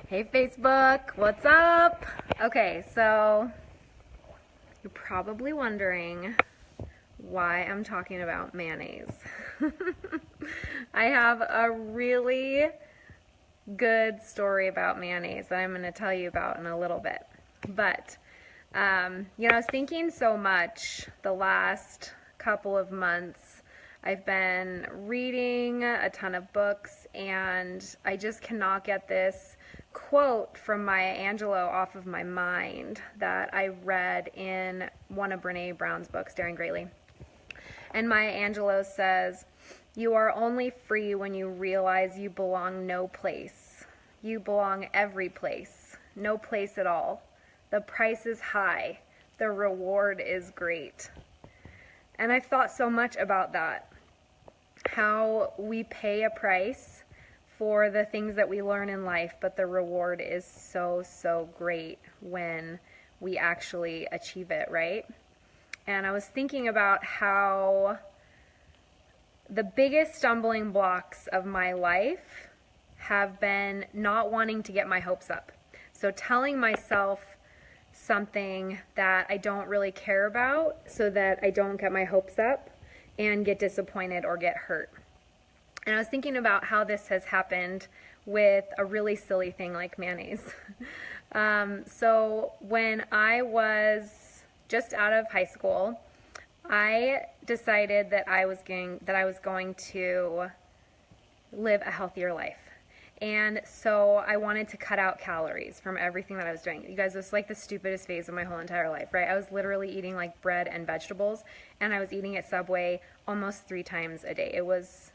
Hey Facebook, what's up? Okay, so you're probably wondering why I'm talking about mayonnaise. I have a really good story about mayonnaise that I'm going to tell you about in a little bit. But, I was thinking so much the last couple of months. I've been reading a ton of books, and I just cannot get this quote from Maya Angelou off of my mind that I read in one of Brene Brown's books, Daring Greatly. And Maya Angelou says, "You are only free when you realize you belong no place. You belong every place, no place at all. The price is high. The reward is great." And I've thought so much about that. How we pay a price for the things that we learn in life, but the reward is so great when we actually achieve it, right? And I was thinking about how the biggest stumbling blocks of my life have been not wanting to get my hopes up. So telling myself something that I don't really care about so that I don't get my hopes up and get disappointed or get hurt. And I was thinking about how this has happened with a really silly thing like mayonnaise. So when I was just out of high school, I decided that I was going to live a healthier life. And so I wanted to cut out calories from everything that I was doing. You guys, this was like the stupidest phase of my whole entire life, right? I was literally eating like bread and vegetables, and I was eating at Subway almost 3 times a day. I was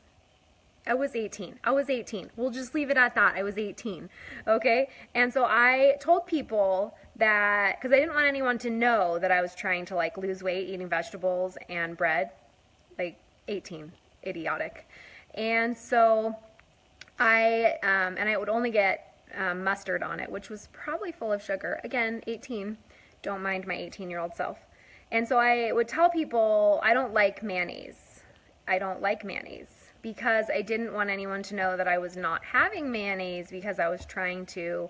18. We'll just leave it at that. I was 18, okay? And so I told people that, because I didn't want anyone to know that I was trying to like lose weight eating vegetables and bread, like 18, idiotic. And so I would only get mustard on it, which was probably full of sugar. Again, 18. Don't mind my 18-year-old self. And so I would tell people I don't like mayonnaise. I don't like mayonnaise because I didn't want anyone to know that I was not having mayonnaise because I was trying to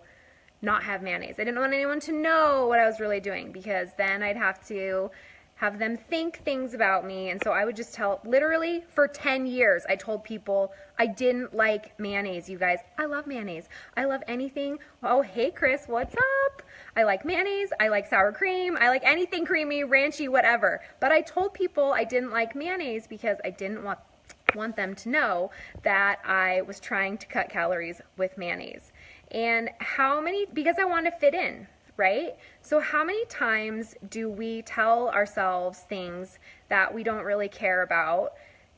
not have mayonnaise. I didn't want anyone to know what I was really doing because then I'd have to have them think things about me. And so I would just tell, literally for 10 years, I told people I didn't like mayonnaise, you guys. I love mayonnaise. I love anything. Oh, hey, Chris, what's up? I like mayonnaise. I like sour cream. I like anything creamy, ranchy, whatever. But I told people I didn't like mayonnaise because I didn't want them to know that I was trying to cut calories with mayonnaise. And because I wanted to fit in. Right? So how many times do we tell ourselves things that we don't really care about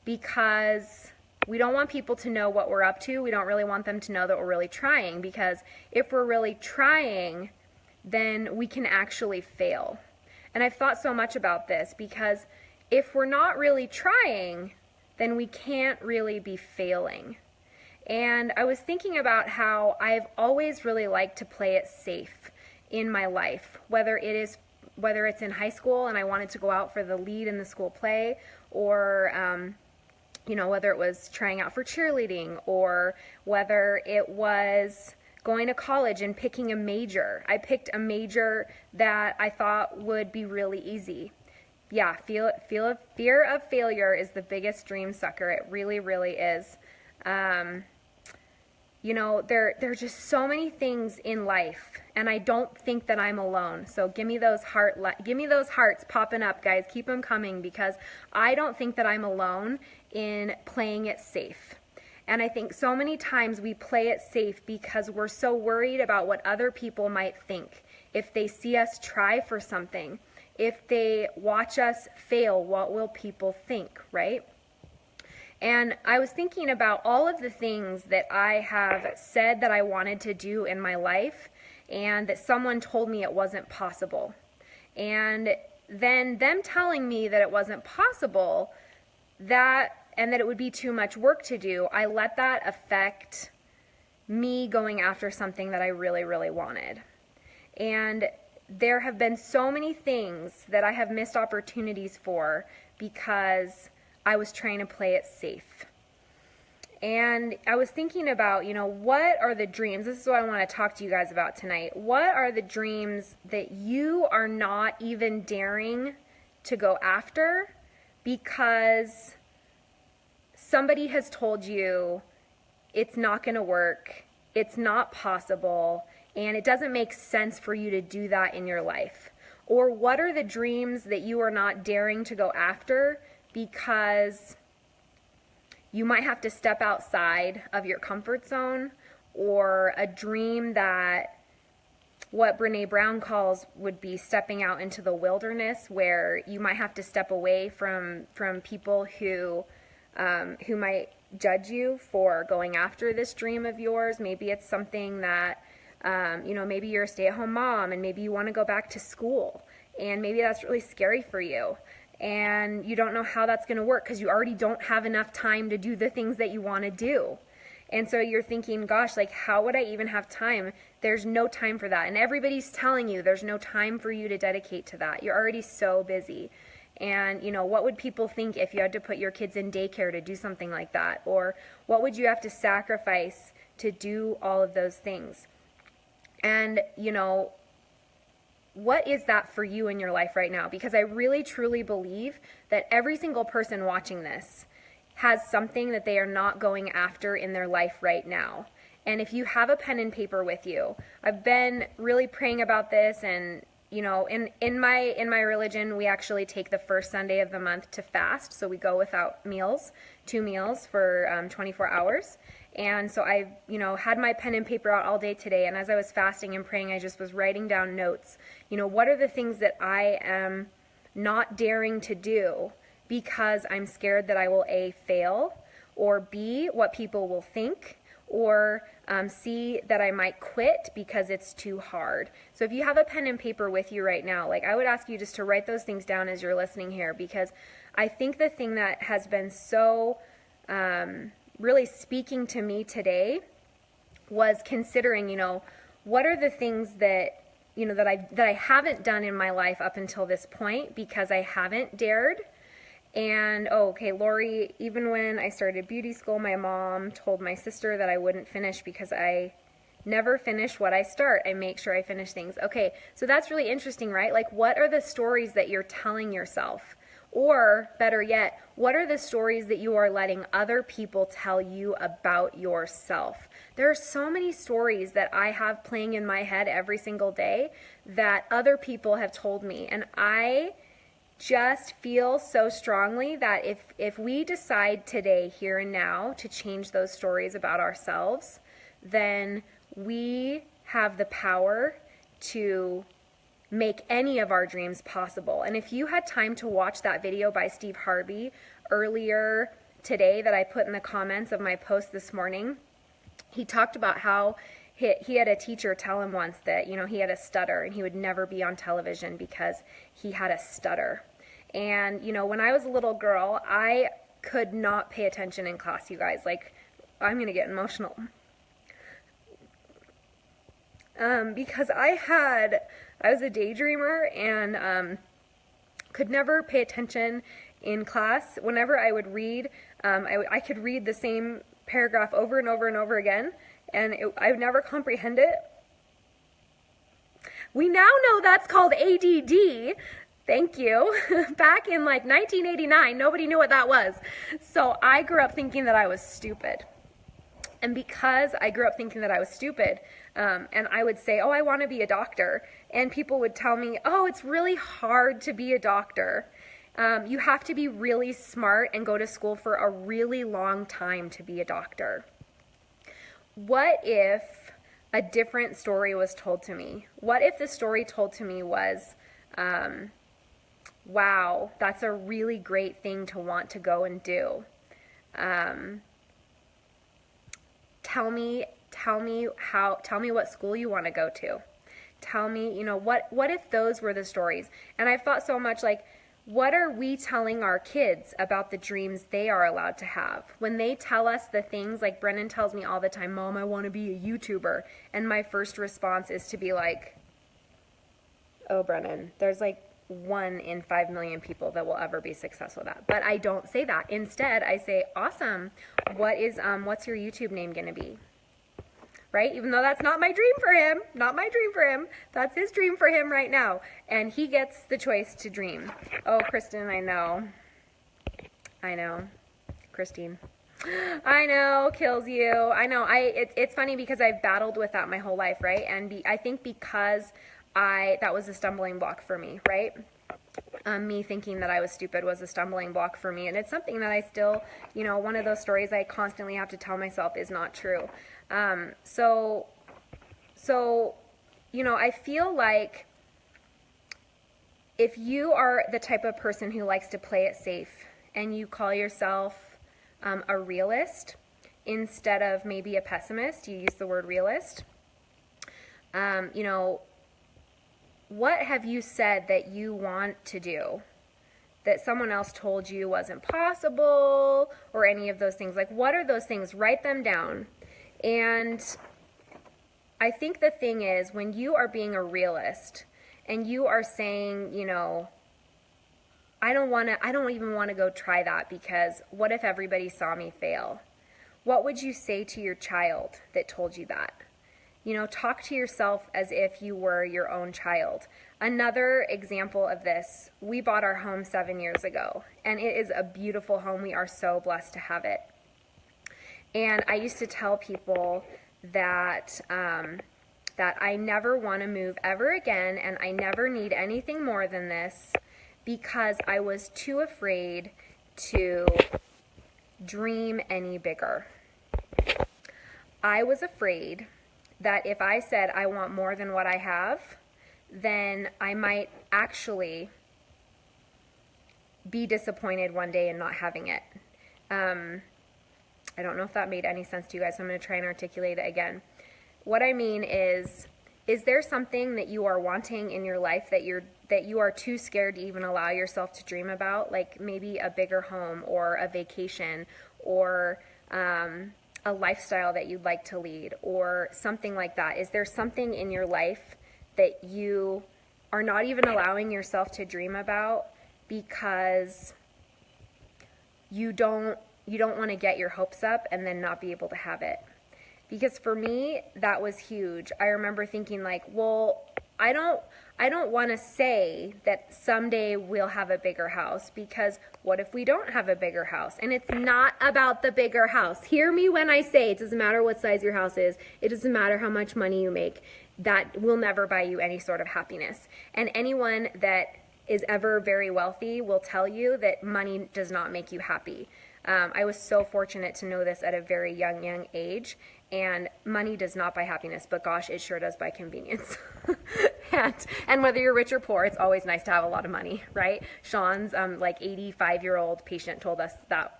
because we don't want people to know what we're up to? We don't really want them to know that we're really trying, because if we're really trying, then we can actually fail. And I've thought so much about this because if we're not really trying, then we can't really be failing. And I was thinking about how I've always really liked to play it safe in my life, whether it's in high school and I wanted to go out for the lead in the school play, or whether it was trying out for cheerleading, or whether it was going to college and picking a major. I picked a major that I thought would be really easy. Yeah, fear of failure is the biggest dream sucker. It really, really is. There are just so many things in life, and I don't think that I'm alone. So give me those hearts popping up, guys. Keep them coming, because I don't think that I'm alone in playing it safe. And I think so many times we play it safe because we're so worried about what other people might think. If they see us try for something, if they watch us fail, what will people think, right? And I was thinking about all of the things that I have said that I wanted to do in my life, and that someone told me it wasn't possible. And then them telling me that it wasn't possible, and that it would be too much work to do, I let that affect me going after something that I really, really wanted. And there have been so many things that I have missed opportunities for because I was trying to play it safe. And I was thinking about, what are the dreams? This is what I want to talk to you guys about tonight. What are the dreams that you are not even daring to go after because somebody has told you it's not going to work, it's not possible, and it doesn't make sense for you to do that in your life? Or what are the dreams that you are not daring to go after because you might have to step outside of your comfort zone, or a dream that what Brene Brown calls would be stepping out into the wilderness, where you might have to step away from people who might judge you for going after this dream of yours. Maybe it's something that, maybe you're a stay-at-home mom and maybe you want to go back to school, and maybe that's really scary for you. And you don't know how that's going to work because you already don't have enough time to do the things that you want to do. And so you're thinking, gosh, like, how would I even have time? There's no time for that. And everybody's telling you there's no time for you to dedicate to that. You're already so busy. And, what would people think if you had to put your kids in daycare to do something like that? Or what would you have to sacrifice to do all of those things? And, what is that for you in your life right now? Because I really, truly believe that every single person watching this has something that they are not going after in their life right now. And if you have a pen and paper with you, I've been really praying about this, and in my religion, we actually take the first Sunday of the month to fast. So we go without meals, 2 meals for 24 hours. And so I, had my pen and paper out all day today. And as I was fasting and praying, I just was writing down notes. What are the things that I am not daring to do because I'm scared that I will A, fail, or B, what people will think, or C, that I might quit because it's too hard. So if you have a pen and paper with you right now, I would ask you just to write those things down as you're listening here, because I think the thing that has been so really speaking to me today was considering, what are the things that, that I haven't done in my life up until this point because I haven't dared. And, Lori, even when I started beauty school, my mom told my sister that I wouldn't finish because I never finish what I start. I make sure I finish things. Okay, so that's really interesting, right? What are the stories that you're telling yourself? Or, better yet, what are the stories that you are letting other people tell you about yourself? There are so many stories that I have playing in my head every single day that other people have told me, and I just feel so strongly that if we decide today, here and now, to change those stories about ourselves, then we have the power to make any of our dreams possible. And if you had time to watch that video by Steve Harvey earlier today that I put in the comments of my post this morning, he talked about how he had a teacher tell him once that, he had a stutter and he would never be on television because he had a stutter. And, when I was a little girl, I could not pay attention in class, you guys. I'm going to get emotional. Because I was a daydreamer and could never pay attention in class. Whenever I would read, I could read the same paragraph over and over and over again, and I would never comprehend it. We now know that's called ADD. Thank you. Back in 1989, nobody knew what that was. So I grew up thinking that I was stupid. And because I grew up thinking that I was stupid, and I would say, I want to be a doctor, and people would tell me, it's really hard to be a doctor. You have to be really smart and go to school for a really long time to be a doctor. What if a different story was told to me? What if the story told to me was, wow, that's a really great thing to want to go and do. Tell me what school you want to go to. Tell me, what if those were the stories? And I've thought so much, what are we telling our kids about the dreams they are allowed to have? When they tell us the things, like Brennan tells me all the time, Mom, I want to be a YouTuber. And my first response is to be like, oh, Brennan, there's 1 in 5 million people that will ever be successful at that. But I don't say that. Instead, I say, awesome. What's your YouTube name going to be? Right? Even though that's not my dream for him, that's his dream for him right now. And he gets the choice to dream. Oh, Kristen, I know. Christine. I know, kills you. I know. It's funny because I've battled with that my whole life, right? And I think because that was a stumbling block for me, right? Me thinking that I was stupid was a stumbling block for me. And it's something that I still, one of those stories I constantly have to tell myself is not true. So, I feel like if you are the type of person who likes to play it safe and you call yourself a realist instead of maybe a pessimist, you use the word realist, what have you said that you want to do that someone else told you wasn't possible, or any of those things? Like, what are those things? Write them down. And I think the thing is, when you are being a realist and you are saying, I don't even want to go try that because what if everybody saw me fail? What would you say to your child that told you that? Talk to yourself as if you were your own child. Another example of this, we bought our home 7 years ago, and it is a beautiful home. We are so blessed to have it. And I used to tell people that I never want to move ever again, and I never need anything more than this, because I was too afraid to dream any bigger. I was afraid that if I said I want more than what I have, then I might actually be disappointed one day in not having it. I don't know if that made any sense to you guys, so I'm going to try and articulate it again. What I mean is there something that you are wanting in your life that you are too scared to even allow yourself to dream about, like maybe a bigger home or a vacation or a lifestyle that you'd like to lead or something like that? Is there something in your life that you are not even allowing yourself to dream about because you don't want to get your hopes up and then not be able to have it? Because for me, that was huge. I remember thinking like, well, I don't want to say that someday we'll have a bigger house, because what if we don't have a bigger house? And it's not about the bigger house. Hear me when I say it doesn't matter what size your house is. It doesn't matter how much money you make. That will never buy you any sort of happiness. And anyone that is ever very wealthy will tell you that money does not make you happy. I was so fortunate to know this at a very young age. And money does not buy happiness, but gosh, it sure does buy convenience. and whether you're rich or poor, it's always nice to have a lot of money, right? Sean's 85-year-old patient told us that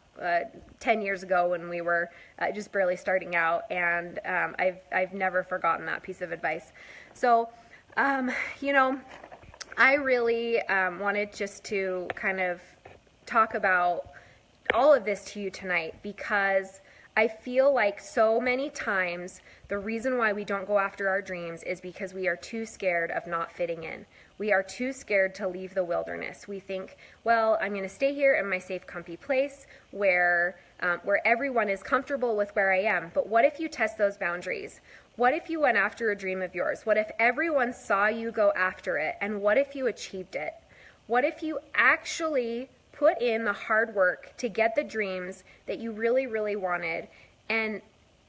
10 years ago when we were just barely starting out, and I've never forgotten that piece of advice. So, I really wanted just to kind of talk about all of this to you tonight, because I feel like so many times the reason why we don't go after our dreams is because we are too scared of not fitting in. We are too scared to leave the wilderness. We think, well, I'm going to stay here in my safe, comfy place where everyone is comfortable with where I am. But what if you test those boundaries? What if you went after a dream of yours? What if everyone saw you go after it? And what if you achieved it? What if you actually put in the hard work to get the dreams that you really, really wanted? And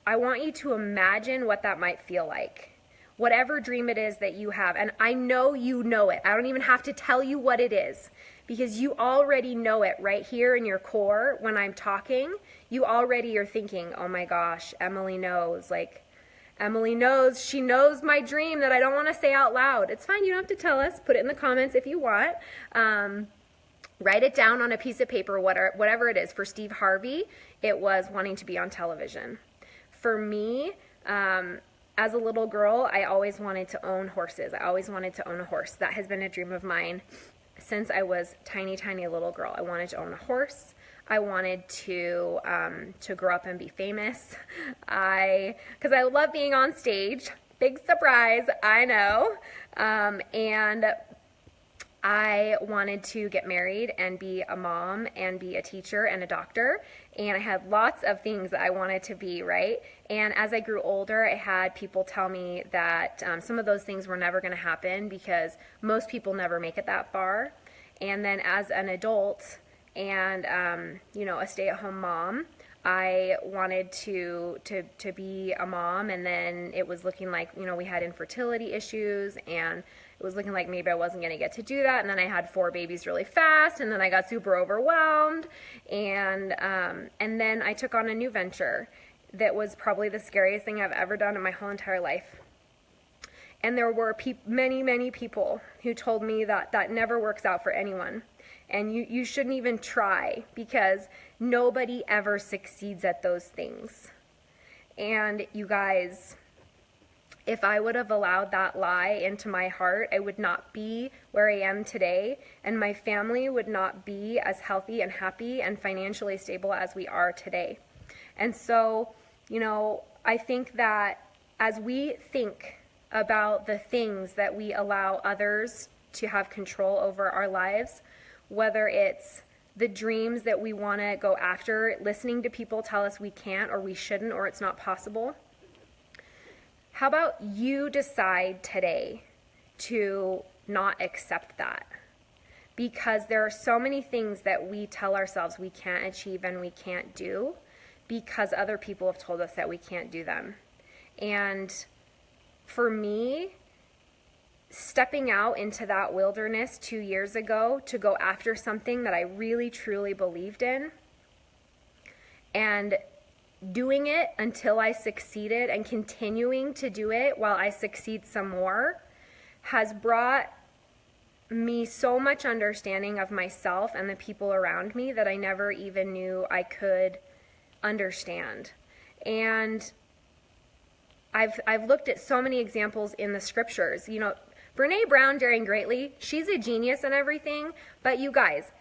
I want you to imagine what that might feel like. Whatever dream it is that you have, and I know you know it. I don't even have to tell you what it is, because you already know it right here in your core. When I'm talking, you already are thinking, oh my gosh, Emily knows. Emily knows. She knows my dream that I don't want to say out loud. It's fine. You don't have to tell us. Put it in the comments if you want. Write it down on a piece of paper, whatever it is. For Steve Harvey, it was wanting to be on television. For me, as a little girl, I always wanted to own horses. I always wanted to own a horse. That has been a dream of mine since I was tiny little girl. I wanted to own a horse. I wanted to grow up and be famous. Because I love being on stage. Big surprise, I know. And I wanted to get married and be a mom and be a teacher and a doctor. And I had lots of things that I wanted to be, right? And as I grew older, I had people tell me that some of those things were never going to happen because most people never make it that far. And then as an adult and, a stay-at-home mom, I wanted to be a mom, and then it was looking like, we had infertility issues, and it was looking like maybe I wasn't going to get to do that, and then I had 4 babies really fast, and then I got super overwhelmed, and then I took on a new venture that was probably the scariest thing I've ever done in my whole entire life. And there were many, many people who told me that that never works out for anyone. And you shouldn't even try, because nobody ever succeeds at those things. And you guys, if I would have allowed that lie into my heart, I would not be where I am today, and my family would not be as healthy and happy and financially stable as we are today. And so, I think that as we think about the things that we allow others to have control over our lives, whether it's the dreams that we want to go after, listening to people tell us we can't or we shouldn't or it's not possible, how about you decide today to not accept that? Because there are so many things that we tell ourselves we can't achieve and we can't do because other people have told us that we can't do them. And for me, stepping out into that wilderness 2 years ago to go after something that I really, truly believed in, and doing it until I succeeded and continuing to do it while I succeed some more, has brought me so much understanding of myself and the people around me that I never even knew I could understand. And I've looked at so many examples in the scriptures. Brene Brown, daring greatly, she's a genius and everything, but you guys,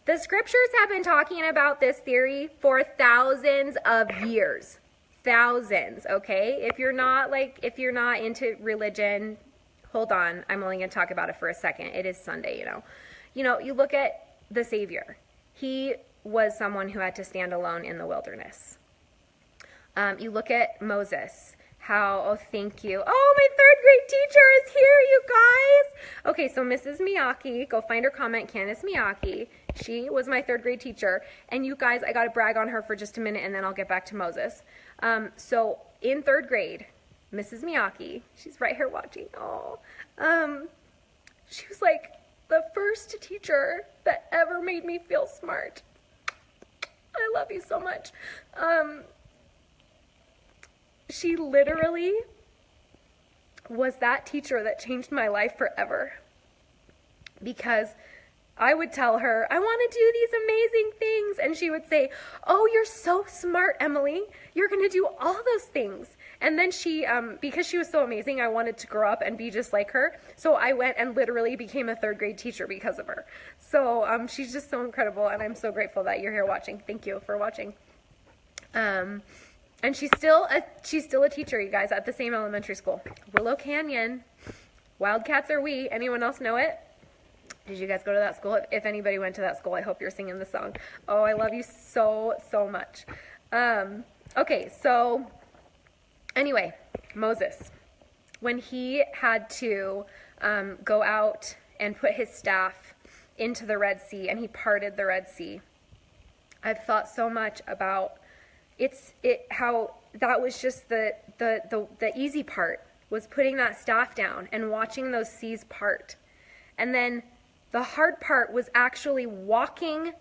the scriptures have been talking about this theory for thousands of years. Thousands, okay? If you're not into religion, hold on, I'm only going to talk about it for a second. It is Sunday, you look at the Savior. He was someone who had to stand alone in the wilderness. You look at Moses. Thank you. Oh, my 3rd grade teacher is here, you guys. Okay, so Mrs. Miyake, go find her comment, Candace Miyake. She was my 3rd grade teacher. And you guys, I got to brag on her for just a minute, and then I'll get back to Moses. So in 3rd grade, Mrs. Miyake, she's right here watching. She was like the first teacher that ever made me feel smart. I love you so much. She literally was that teacher that changed my life forever, because I would tell her, I want to do these amazing things, and she would say, oh, you're so smart, Emily. You're going to do all those things. And then she, because she was so amazing, I wanted to grow up and be just like her, so I went and literally became a 3rd grade teacher because of her. So she's just so incredible, and I'm so grateful that you're here watching. Thank you for watching. And she's still a teacher, you guys, at the same elementary school. Willow Canyon. Wildcats are we. Anyone else know it? Did you guys go to that school? If anybody went to that school, I hope you're singing the song. Oh, I love you so, so much. Okay, so anyway, Moses. When he had to go out and put his staff into the Red Sea, and he parted the Red Sea, I've thought so much about how that was just the easy part, was putting that staff down and watching those seas part. And then the hard part was actually walking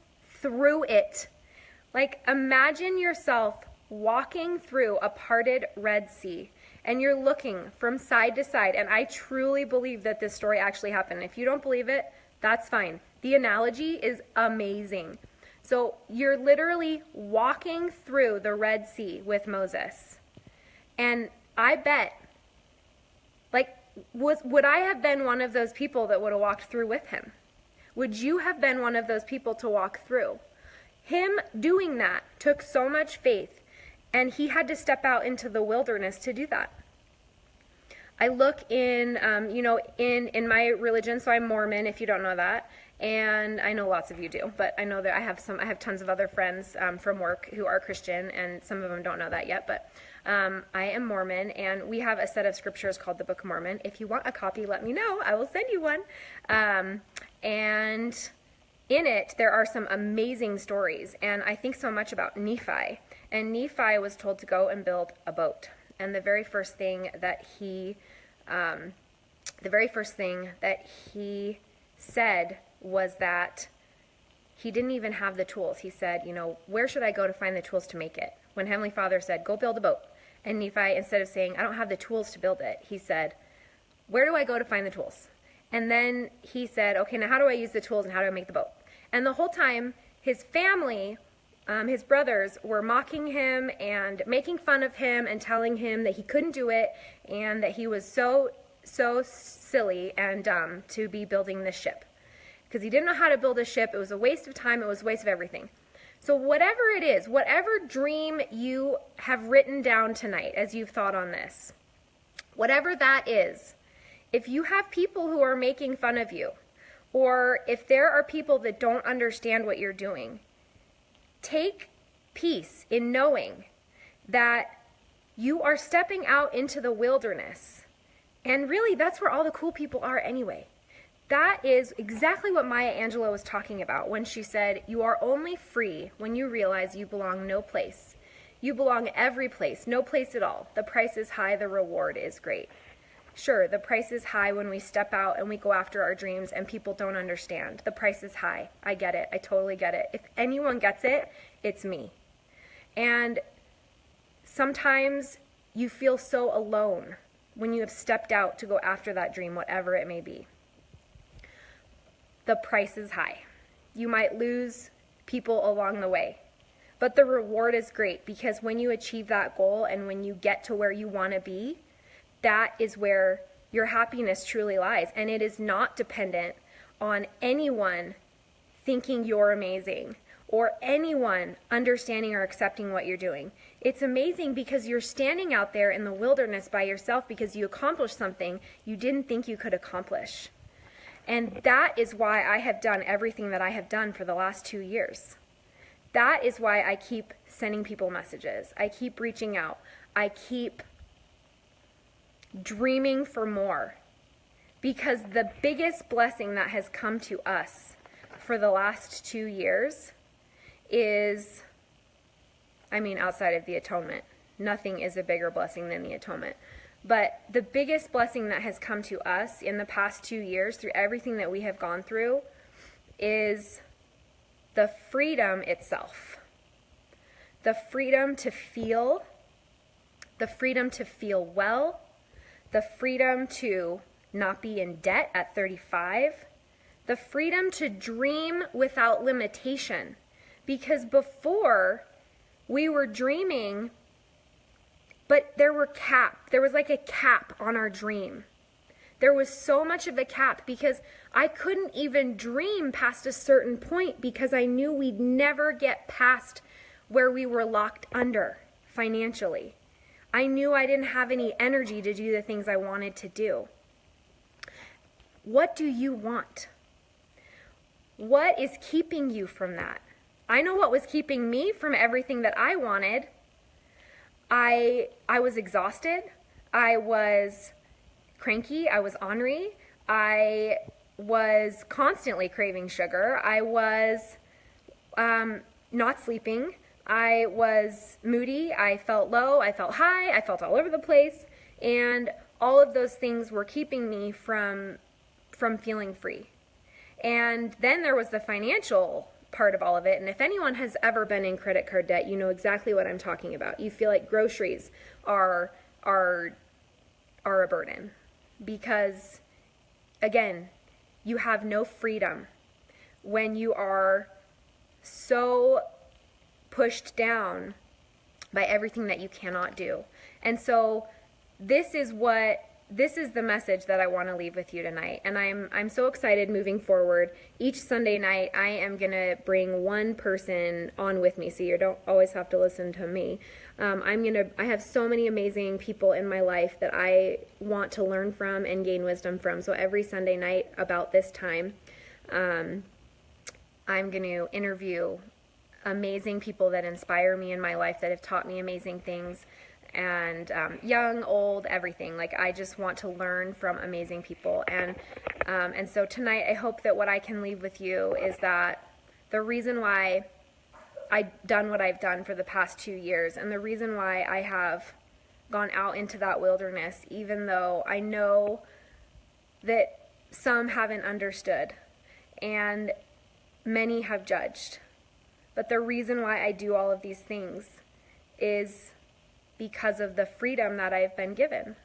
through it. Like, imagine yourself walking through a parted Red Sea, and you're looking from side to side. And I truly believe that this story actually happened. If you don't believe it, that's fine. The analogy is amazing. So you're literally walking through the Red Sea with Moses. And I bet, would I have been one of those people that would have walked through with him? Would you have been one of those people to walk through? Him doing that took so much faith, and he had to step out into the wilderness to do that. I look in, in my religion, so I'm Mormon, if you don't know that, and I know lots of you do, but I know that I have tons of other friends from work who are Christian, and some of them don't know that yet, but I am Mormon, and we have a set of scriptures called the Book of Mormon. If you want a copy, let me know. I will send you one. And in it, there are some amazing stories, and I think so much about Nephi. And Nephi was told to go and build a boat. And the very first thing that he said was that he didn't even have the tools. He said, where should I go to find the tools to make it? When Heavenly Father said, go build a boat. And Nephi, instead of saying, I don't have the tools to build it, he said, where do I go to find the tools? And then he said, okay, now how do I use the tools and how do I make the boat? And the whole time, his family, his brothers, were mocking him and making fun of him and telling him that he couldn't do it and that he was so silly and dumb to be building this ship. Because he didn't know how to build a ship. It was a waste of time. It was a waste of everything. So whatever it is, whatever dream you have written down tonight as you've thought on this, whatever that is, if you have people who are making fun of you, or if there are people that don't understand what you're doing, take peace in knowing that you are stepping out into the wilderness. And really, that's where all the cool people are anyway. That is exactly what Maya Angelou was talking about when she said, you are only free when you realize you belong no place. You belong every place, no place at all. The price is high, the reward is great. Sure, the price is high when we step out and we go after our dreams and people don't understand. The price is high. I get it. I totally get it. If anyone gets it, it's me. And sometimes you feel so alone when you have stepped out to go after that dream, whatever it may be. The price is high. You might lose people along the way, but the reward is great because when you achieve that goal and when you get to where you want to be, that is where your happiness truly lies. And it is not dependent on anyone thinking you're amazing or anyone understanding or accepting what you're doing. It's amazing because you're standing out there in the wilderness by yourself because you accomplished something you didn't think you could accomplish. And that is why I have done everything that I have done for the last 2 years. That is why I keep sending people messages. I keep reaching out. I keep dreaming for more. Because the biggest blessing that has come to us for the last 2 years is, outside of the atonement. Nothing is a bigger blessing than the atonement. But the biggest blessing that has come to us in the past 2 years through everything that we have gone through is the freedom itself. The freedom to feel well, the freedom to not be in debt at 35, the freedom to dream without limitation. Because before, we were dreaming, but there was like a cap on our dream. There was so much of a cap because I couldn't even dream past a certain point because I knew we'd never get past where we were locked under financially. I knew I didn't have any energy to do the things I wanted to do. What do you want? What is keeping you from that? I know what was keeping me from everything that I wanted. I was exhausted. I was cranky. I was ornery. I was constantly craving sugar. I was not sleeping. I was moody. I felt low. I felt high. I felt all over the place. And all of those things were keeping me from feeling free. And then there was the financial part of all of it. And if anyone has ever been in credit card debt, you know exactly what I'm talking about. You feel like groceries are a burden because, again, you have no freedom when you are so pushed down by everything that you cannot do. And so this is what this is the message that I want to leave with you tonight. And I'm so excited moving forward. Each Sunday night, I am going to bring one person on with me, so you don't always have to listen to me. I have so many amazing people in my life that I want to learn from and gain wisdom from. So every Sunday night about this time, I'm going to interview amazing people that inspire me in my life, that have taught me amazing things, and young, old, everything. Like, I just want to learn from amazing people. And so tonight, I hope that what I can leave with you is that the reason why I've done what I've done for the past 2 years, and the reason why I have gone out into that wilderness, even though I know that some haven't understood and many have judged. But the reason why I do all of these things is because of the freedom that I've been given,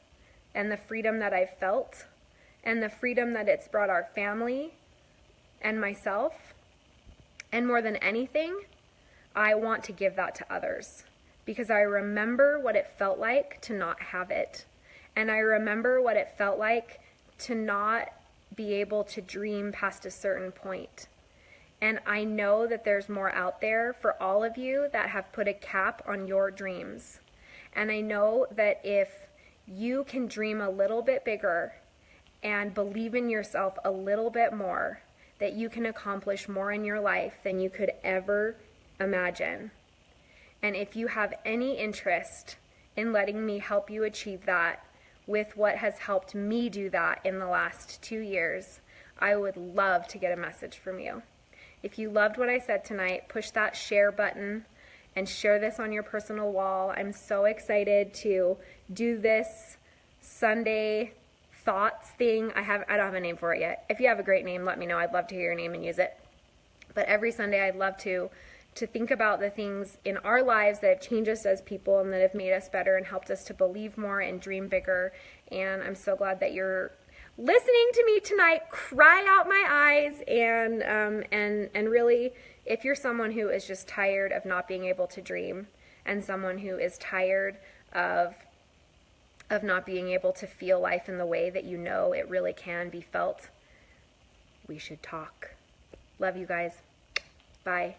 and the freedom that I've felt, and the freedom that it's brought our family and myself. And more than anything, I want to give that to others, because I remember what it felt like to not have it. And I remember what it felt like to not be able to dream past a certain point. And I know that there's more out there for all of you that have put a cap on your dreams. And I know that if you can dream a little bit bigger and believe in yourself a little bit more, that you can accomplish more in your life than you could ever imagine. And if you have any interest in letting me help you achieve that with what has helped me do that in the last 2 years, I would love to get a message from you. If you loved what I said tonight, push that share button and share this on your personal wall. I'm so excited to do this Sunday thoughts thing. I don't have a name for it yet. If you have a great name, let me know. I'd love to hear your name and use it. But every Sunday, I'd love to think about the things in our lives that have changed us as people and that have made us better and helped us to believe more and dream bigger. And I'm so glad that you're listening to me tonight cry out my eyes, and really, if you're someone who is just tired of not being able to dream, and someone who is tired of not being able to feel life in the way that you know it really can be felt, we should talk. Love you guys. Bye.